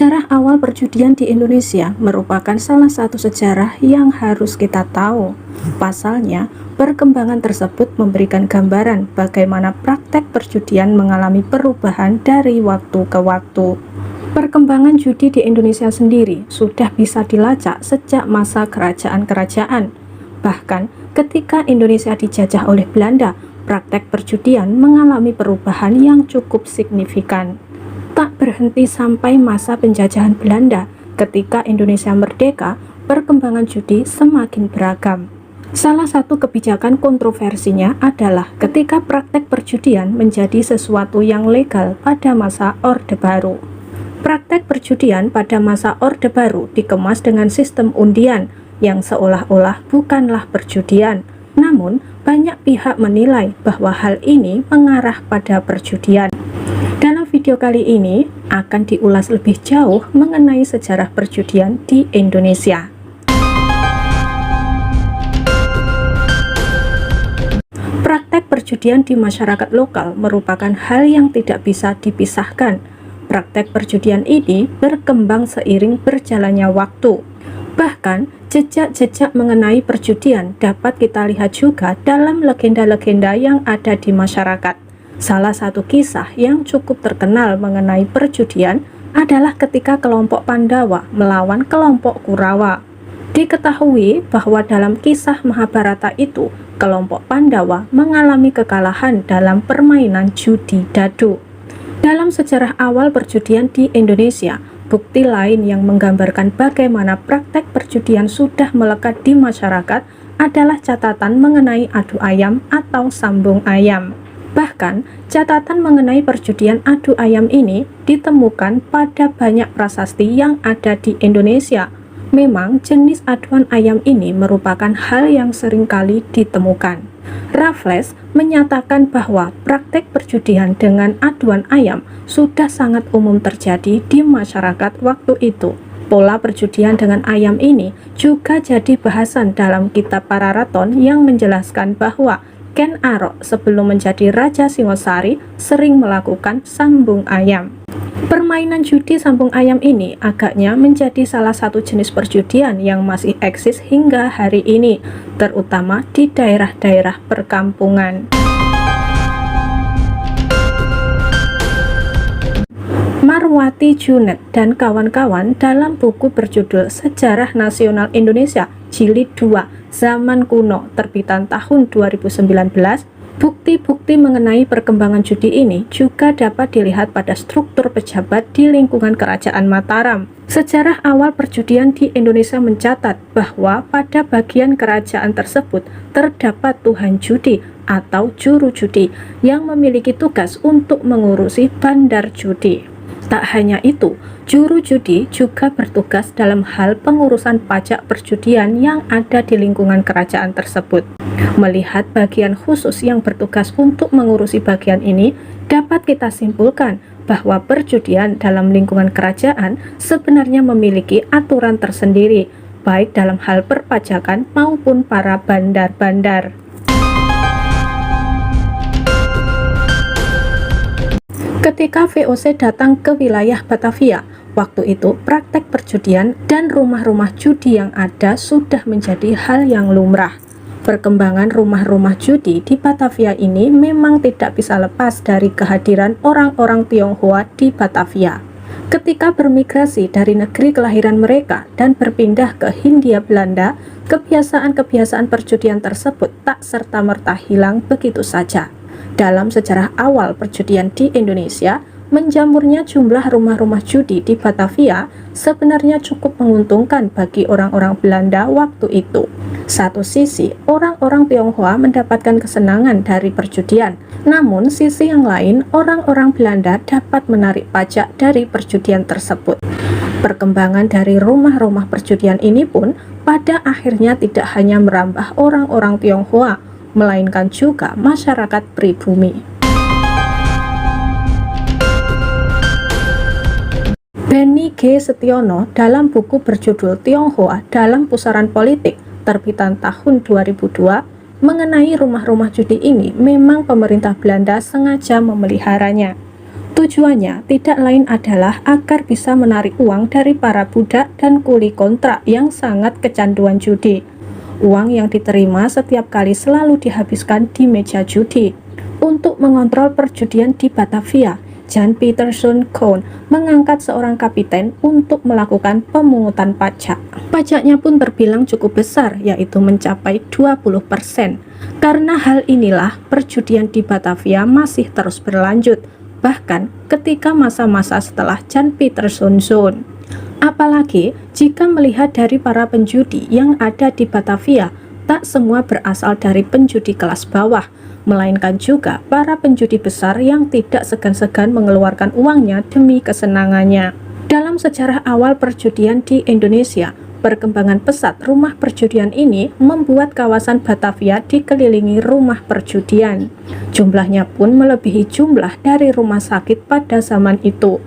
Sejarah awal perjudian di Indonesia merupakan salah satu sejarah yang harus kita tahu. Pasalnya, perkembangan tersebut memberikan gambaran bagaimana praktek perjudian mengalami perubahan dari waktu ke waktu. Perkembangan judi di Indonesia sendiri sudah bisa dilacak sejak masa kerajaan-kerajaan. Bahkan, ketika Indonesia dijajah oleh Belanda, praktek perjudian mengalami perubahan yang cukup signifikan. Tak berhenti sampai masa penjajahan Belanda, ketika Indonesia merdeka, perkembangan judi semakin beragam. Salah satu kebijakan kontroversinya adalah ketika praktek perjudian menjadi sesuatu yang legal pada masa Orde Baru. Praktek perjudian pada masa Orde Baru dikemas dengan sistem undian yang seolah-olah bukanlah perjudian. Namun, banyak pihak menilai bahwa hal ini mengarah pada perjudian. Dalam video kali ini akan diulas lebih jauh mengenai sejarah perjudian di Indonesia. Praktek perjudian di masyarakat lokal merupakan hal yang tidak bisa dipisahkan. Praktek perjudian ini berkembang seiring berjalannya waktu. Bahkan, jejak-jejak mengenai perjudian dapat kita lihat juga dalam legenda-legenda yang ada di masyarakat. Salah satu kisah yang cukup terkenal mengenai perjudian adalah ketika kelompok Pandawa melawan kelompok Kurawa. Diketahui bahwa dalam kisah Mahabharata itu, kelompok Pandawa mengalami kekalahan dalam permainan judi dadu. Dalam sejarah awal perjudian di Indonesia, bukti lain yang menggambarkan bagaimana praktek perjudian sudah melekat di masyarakat adalah catatan mengenai adu ayam atau sambung ayam. Bahkan, catatan mengenai perjudian adu ayam ini ditemukan pada banyak prasasti yang ada di Indonesia. Memang jenis aduan ayam ini merupakan hal yang sering kali ditemukan. Raffles menyatakan bahwa praktek perjudian dengan aduan ayam sudah sangat umum terjadi di masyarakat waktu itu. Pola perjudian dengan ayam ini juga jadi bahasan dalam kitab Pararaton yang menjelaskan bahwa Ken Arok sebelum menjadi Raja Singosari sering melakukan sambung ayam. Permainan judi sambung ayam ini agaknya menjadi salah satu jenis perjudian yang masih eksis hingga hari ini, terutama di daerah-daerah perkampungan. Marwati Junet dan kawan-kawan dalam buku berjudul Sejarah Nasional Indonesia Jilid 2 Zaman Kuno terbitan tahun 2019, bukti-bukti mengenai perkembangan judi ini juga dapat dilihat pada struktur pejabat di lingkungan Kerajaan Mataram. Sejarah awal perjudian di Indonesia mencatat bahwa pada bagian kerajaan tersebut terdapat Tuhan Judi atau juru judi yang memiliki tugas untuk mengurusi bandar judi. Tak hanya itu, juru judi juga bertugas dalam hal pengurusan pajak perjudian yang ada di lingkungan kerajaan tersebut. Melihat bagian khusus yang bertugas untuk mengurusi bagian ini, dapat kita simpulkan bahwa perjudian dalam lingkungan kerajaan sebenarnya memiliki aturan tersendiri, baik dalam hal perpajakan maupun para bandar-bandar. Ketika VOC datang ke wilayah Batavia, waktu itu praktek perjudian dan rumah-rumah judi yang ada sudah menjadi hal yang lumrah. Perkembangan rumah-rumah judi di Batavia ini memang tidak bisa lepas dari kehadiran orang-orang Tionghoa di Batavia. Ketika bermigrasi dari negeri kelahiran mereka dan berpindah ke Hindia Belanda, kebiasaan-kebiasaan perjudian tersebut tak serta-merta hilang begitu saja. Dalam sejarah awal perjudian di Indonesia, menjamurnya jumlah rumah-rumah judi di Batavia sebenarnya cukup menguntungkan bagi orang-orang Belanda waktu itu. Satu sisi, orang-orang Tionghoa mendapatkan kesenangan dari perjudian, namun sisi yang lain, orang-orang Belanda dapat menarik pajak dari perjudian tersebut. Perkembangan dari rumah-rumah perjudian ini pun pada akhirnya tidak hanya merambah orang-orang Tionghoa, melainkan juga masyarakat pribumi. Benny G. Setiono dalam buku berjudul Tionghoa dalam Pusaran Politik terbitan tahun 2002 mengenai rumah-rumah judi ini, memang pemerintah Belanda sengaja memeliharanya. Tujuannya tidak lain adalah agar bisa menarik uang dari para budak dan kuli kontrak yang sangat kecanduan judi. Uang yang diterima setiap kali selalu dihabiskan di meja judi. Untuk mengontrol perjudian di Batavia, Jan Pieterszoon Koen mengangkat seorang kapiten untuk melakukan pemungutan pajak. Pajaknya pun terbilang cukup besar, yaitu mencapai 20%. Karena hal inilah, perjudian di Batavia masih terus berlanjut, bahkan ketika masa-masa setelah Jan Pieterszoon Zone. Apalagi jika melihat dari para penjudi yang ada di Batavia, tak semua berasal dari penjudi kelas bawah, melainkan juga para penjudi besar yang tidak segan-segan mengeluarkan uangnya demi kesenangannya. Dalam sejarah awal perjudian di Indonesia, perkembangan pesat rumah perjudian ini membuat kawasan Batavia dikelilingi rumah perjudian. Jumlahnya pun melebihi jumlah dari rumah sakit pada zaman itu.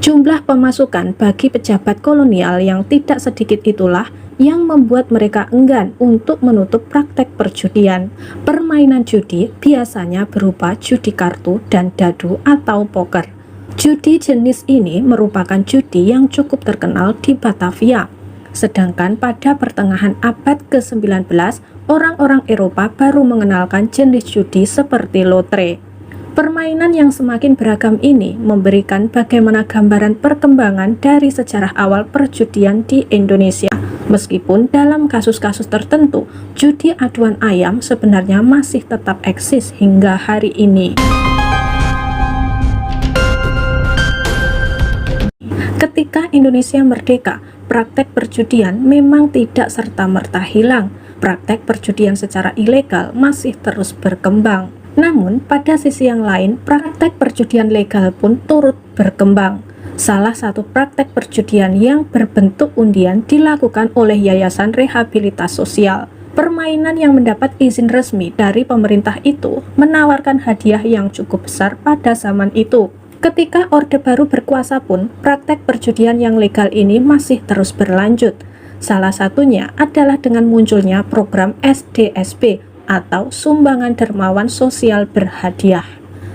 Jumlah pemasukan bagi pejabat kolonial yang tidak sedikit itulah yang membuat mereka enggan untuk menutup praktek perjudian. Permainan judi biasanya berupa judi kartu dan dadu atau poker. Judi jenis ini merupakan judi yang cukup terkenal di Batavia. Sedangkan pada pertengahan abad ke-19, orang-orang Eropa baru mengenalkan jenis judi seperti lotre. Permainan yang semakin beragam ini memberikan bagaimana gambaran perkembangan dari sejarah awal perjudian di Indonesia. Meskipun dalam kasus-kasus tertentu, judi aduan ayam sebenarnya masih tetap eksis hingga hari ini. Ketika Indonesia merdeka, praktek perjudian memang tidak serta-merta hilang. Praktek perjudian secara ilegal masih terus berkembang. Namun, pada sisi yang lain, praktek perjudian legal pun turut berkembang. Salah satu praktek perjudian yang berbentuk undian dilakukan oleh Yayasan Rehabilitas Sosial. Permainan yang mendapat izin resmi dari pemerintah itu menawarkan hadiah yang cukup besar pada zaman itu. Ketika Orde Baru berkuasa pun, praktek perjudian yang legal ini masih terus berlanjut. Salah satunya adalah dengan munculnya program SDSB atau Sumbangan Dermawan Sosial Berhadiah.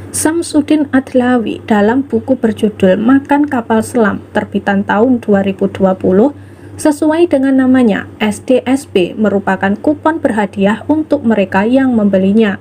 Samsudin Adlawi dalam buku berjudul Makan Kapal Selam terbitan tahun 2020, sesuai dengan namanya, SDSB merupakan kupon berhadiah untuk mereka yang membelinya.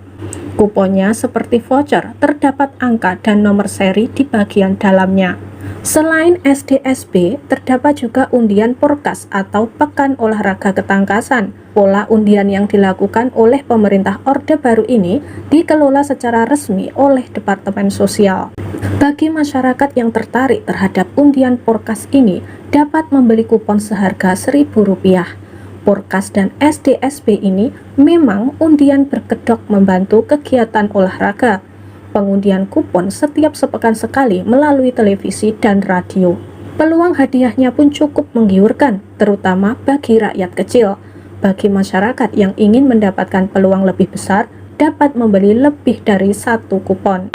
Kuponnya seperti voucher, terdapat angka dan nomor seri di bagian dalamnya. Selain SDSB, terdapat juga undian Porkas atau Pekan Olahraga Ketangkasan. Pola undian yang dilakukan oleh pemerintah Orde Baru ini dikelola secara resmi oleh Departemen Sosial. Bagi masyarakat yang tertarik terhadap undian Porkas ini, dapat membeli kupon seharga Rp1.000. Porkas dan SDSB ini memang undian berkedok membantu kegiatan olahraga. Pengundian kupon setiap sepekan sekali melalui televisi dan radio. Peluang hadiahnya pun cukup menggiurkan, terutama bagi rakyat kecil. Bagi masyarakat yang ingin mendapatkan peluang lebih besar, dapat membeli lebih dari satu kupon.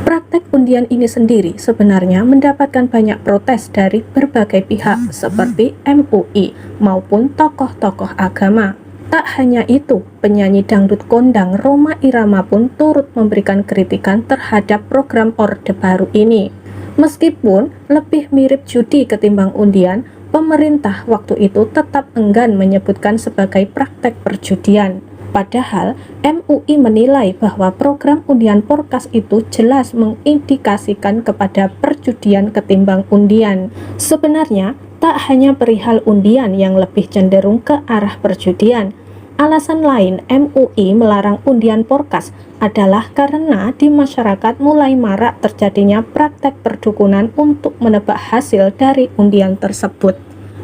Praktek undian ini sendiri sebenarnya mendapatkan banyak protes dari berbagai pihak seperti MUI maupun tokoh-tokoh agama. Tak hanya itu, penyanyi dangdut kondang Rhoma Irama pun turut memberikan kritikan terhadap program Orde Baru ini. Meskipun lebih mirip judi ketimbang undian, pemerintah waktu itu tetap enggan menyebutkan sebagai praktek perjudian. Padahal MUI menilai bahwa program undian Porkas itu jelas mengindikasikan kepada perjudian ketimbang undian. Sebenarnya tak hanya perihal undian yang lebih cenderung ke arah perjudian. Alasan lain MUI melarang undian Porkas adalah karena di masyarakat mulai marak terjadinya praktek perdukunan untuk menebak hasil dari undian tersebut.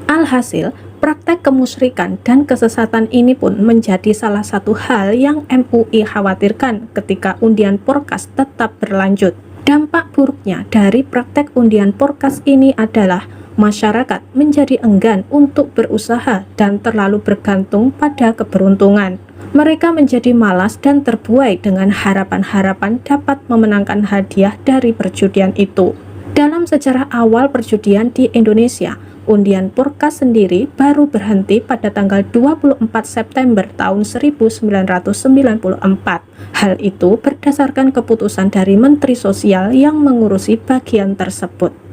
Alhasil, praktek kemusyrikan dan kesesatan ini pun menjadi salah satu hal yang MUI khawatirkan ketika undian Porkas tetap berlanjut. Dampak buruknya dari praktek undian Porkas ini adalah masyarakat menjadi enggan untuk berusaha dan terlalu bergantung pada keberuntungan. Mereka menjadi malas dan terbuai dengan harapan-harapan dapat memenangkan hadiah dari perjudian itu. Dalam sejarah awal perjudian di Indonesia, Undian Purkas sendiri baru berhenti pada tanggal 24 September tahun 1994. Hal itu berdasarkan keputusan dari Menteri Sosial yang mengurusi bagian tersebut.